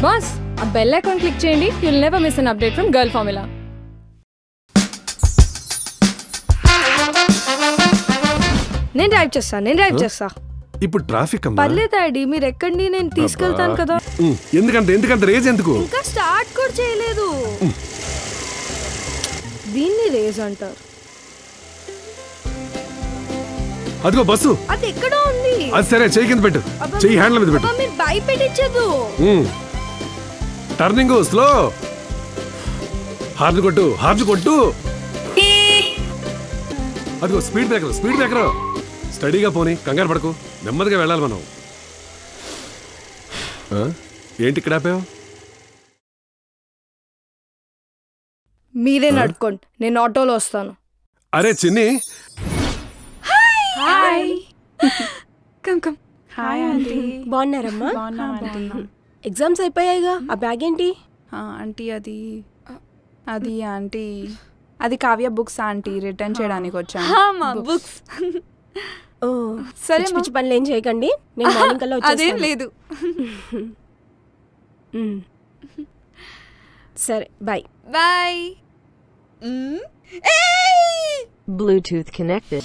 Boss ఆ bell icon click చేయండి. you'll never miss an update from Girl Formula. నేను drive చేస్తా. ఇప్పుడు ట్రాఫిక్ అమ్మా. పర్లేదు డాడీ, మీరు ఎక్కండి, నేను తీసుకెళ్తాను కదా. ఎందుకంత రేజ్ ఎందుకు? ఇంకా స్టార్ట్ కూడా చేయలేదు. దీన్ని రేజ్ అంటారు. అదిగో బస్సు. అది ఎక్కడో ఉంది. అది సరే, చెయ్యి కింద పెట్టు. చెయ్యి హ్యాండ్ల మీద పెట్టు. మీరు భయపెట్టించదు. Turning slow. హార్న్ కొట్టు. అదిగో స్పీడ్ బ్రేకర్. స్టడీగా పోనీ, కంగారు పడకు. నెమ్మదిగా వెళ్ళాలి మనం. ఏంటి ఇక్కడ ఆపావు? మీరే నడుకోండి, నేను ఆటోలో వస్తాను. అరే Chinni. Hi. Come. Hi aunty. బాగున్నారమ్మా? ఎగ్జామ్స్ అయిపోయాయిగా, ఆ బ్యాగ్ ఏంటి? ఆంటీ అది ఆంటీ అది కావ్య బుక్స్ ఆంటీ, రిటర్న్ చేయడానికి వచ్చాను. బుక్స్. ఓ సరే, పిచ్చి పనులు ఏం చేయకండి, నేను మార్నింగ్ కల్లా వచ్చేస్తాను. అదేం లేదు. సరే బాయ్. Bluetooth connected.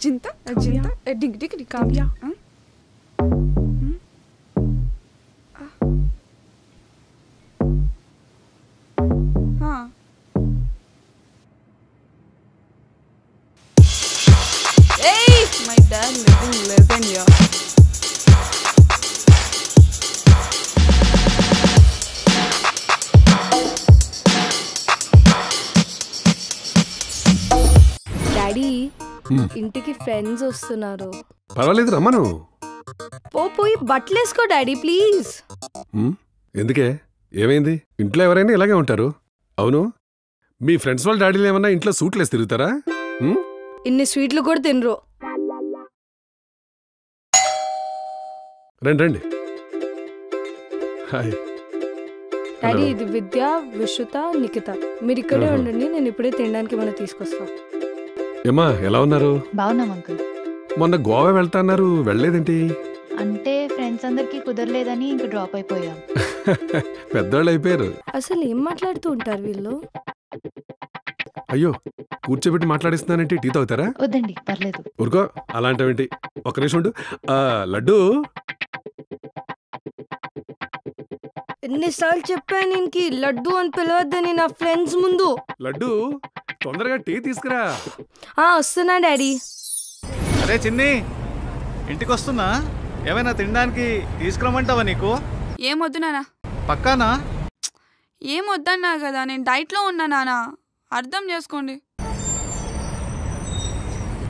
జింత Kavya. My dad living legend here. Daddy, ఇంటికి ఫ్రెండ్స్ వస్తున్నారు. పర్వాలేదు, రమ్మను. పోయి బట్టలు వేసుకో డాడీ ప్లీజ్. ఎందుకే, ఏమైంది? ఇంట్లో ఎవరైనా ఇలాగే ఉంటారు. అవును, మీ ఫ్రెండ్స్ వాళ్ళ డాడీలు ఏమన్నా ఇంట్లో సూట్లేసి తిరుగుతారా? ఇన్ని స్వీట్లు కూడా తినరు. రండి. హాయ్ డాడీ, ఇది విద్య, విశ్రుత, నిఖిత. మీరు ఇక్కడే ఉండండి, నేను ఇప్పుడే తినడానికి ఏమైనా తీసుకొస్తా. ఏమా, ఎలా ఉన్నారు? బాగున్నాం అంకుల్. మొన్న గోవా వెళ్తా అన్నారు, వెళ్ళలేదేంటి? అంటే ఫ్రెండ్స్ అందరికి కుదరలేదని ఇంక డ్రాప్ అయిపోయాం. పెద్దవాళ్ళు అయిపోయారు. అసలు ఏం మాట్లాడుతూ ఉంటారు వీళ్ళు? అయ్యో, కూర్చోబెట్టి మాట్లాడిస్తున్నానంటే టీ తాగుతారా? వద్దండి, పర్లేదు. ఊరుకో, అలాంటివేంటి. ఒక్క నిమిషం ఉండు. లడ్డు, ఎన్నిసార్లు చెప్పాను ఇంకి లడ్డు అని పిలవద్దని నా ఫ్రెండ్స్ ముందు. లడ్డు తొందరగా టీ తీసుకురా. వస్తున్నా డాడీ. అరే చిన్ని, ఇంటికి వస్తున్నా. ఏమైనా తినడానికి తీసుకురమ్మంటావా? నీకు ఏమొద్దు నానా. పక్కానా? ఏమొద్దన్నా కదా, నేను డైట్లో ఉన్నా నానా, అర్థం చేసుకోండి.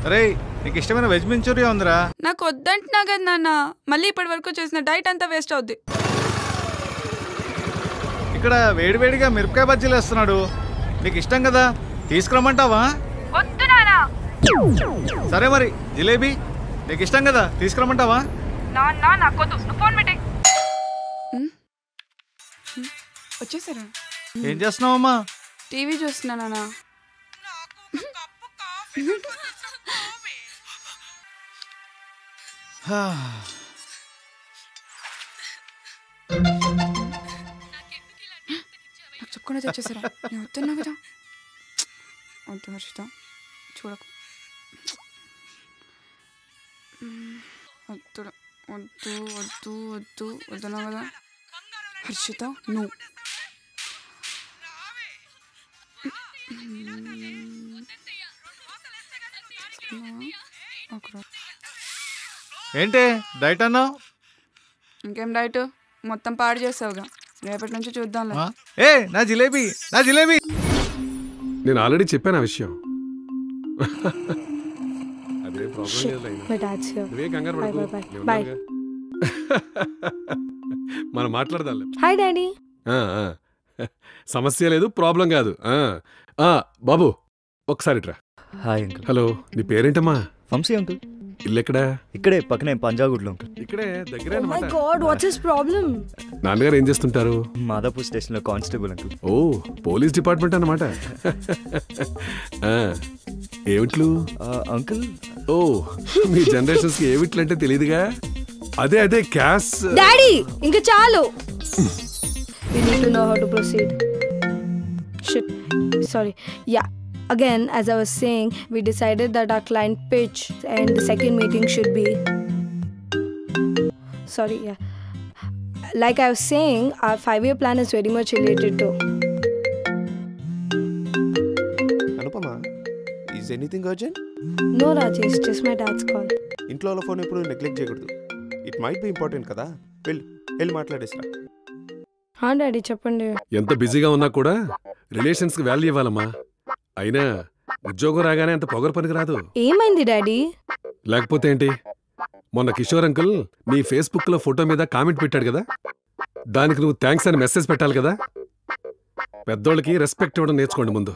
అరే, నీకు ఇష్టమైన వెజ్ మంచూరియా ఉందిరా. నాకు వద్దంటున్నా కదా నాన్న, మళ్ళీ ఇప్పటి వరకు చేసిన డైట్ అంతా వేస్ట్ అవుద్ది. ఇక్కడ వేడివేడిగా మిరపకాయ బజ్జీలు వేస్తున్నాడు, నీకు ఇష్టం కదా, తీసుకురమ్మంటావా? వద్దు నానా. సరే మరి, జిలేబీ నీకు ఇష్టం కదా, తీసుకురమ్మంటావా? వచ్చేసారా? ఏం చేస్తున్నావమ్మా? టీవీ చూస్తున్నా నానా. నాకు చెప్పుకుండా తెచ్చేసారా? నేను వస్తున్నా కదా. వద్దు హర్షిత, చూడకు. వద్దునా కదా హర్షిత. నువ్వు ఏంటి డైట్ అన్నావు? ఇంకేం డైట్, మొత్తం పాడు చేసావుగా. రేపటి నుంచి చూద్దాం. నా జిలేబీ. నేను ఆల్రెడీ చెప్పాను ఆ విషయం. అదే మనం మాట్లాడదాం. Hi daddy. సమస్య లేదు, ప్రాబ్లం కాదు. బాబు ఒకసారి రా. Hi uncle. హలో, నీ పేరేంటమ్మా? వంశీ అంకుల్. ఇల్లెక్కడా? ఇక్కడే పక్కనే పంజాగుడ్లో అంకుల్. ఇక్కడే దగ్గరే Oh my అన్నమాట. God, what's his problem? నాన్నగారు ఏం చేస్తుంటారు? మాదాపూర్ స్టేషన్లో కానిస్టేబుల్ అంకుల్. ఓ, పోలీస్ డిపార్ట్మెంట్ అన్నమాట. ఏమిట్లు? అంకుల్ ఓ, మీ జనరేషన్స్ కి ఏమిట్లు అంటే తెలియదుగా. అదే క్యాష్. డాడీ ఇంకా చాలు. We need to know how to proceed. Shit. Sorry. Yeah. Again, as I was saying, we decided that our client pitch and the second meeting should be. Sorry, yeah. Like I was saying, our 5-year plan is very much related to. Anupama, is anything urgent? No, Rajesh, just my dad's call. ఇంట్లో వాళ్ళ phone ఎప్పుడు neglect చేయకూడదు. It might be important కదా. వెళ్ళి మాట్లాడేసిరా. హా daddy చెప్పండి. ఎంత బిజీగా ఉన్నా కూడా రిలేషన్స్ కి వాల్యూ ఇవ్వాలమ్మా. అయినా ఉద్యోగం రాగానే అంత పొగరు పనికి రాదు. ఏమైంది డాడీ? లేకపోతే ఏంటి, మొన్న కిషోర్ అంకుల్ నీ ఫేస్బుక్ లో ఫోటో మీద కామెంట్ పెట్టాడు కదా, దానికి నువ్వు థ్యాంక్స్ అని మెసేజ్ పెట్టాలి కదా. పెద్దోళ్ళకి రెస్పెక్ట్ ఇవ్వడం నేర్చుకోండి ముందు.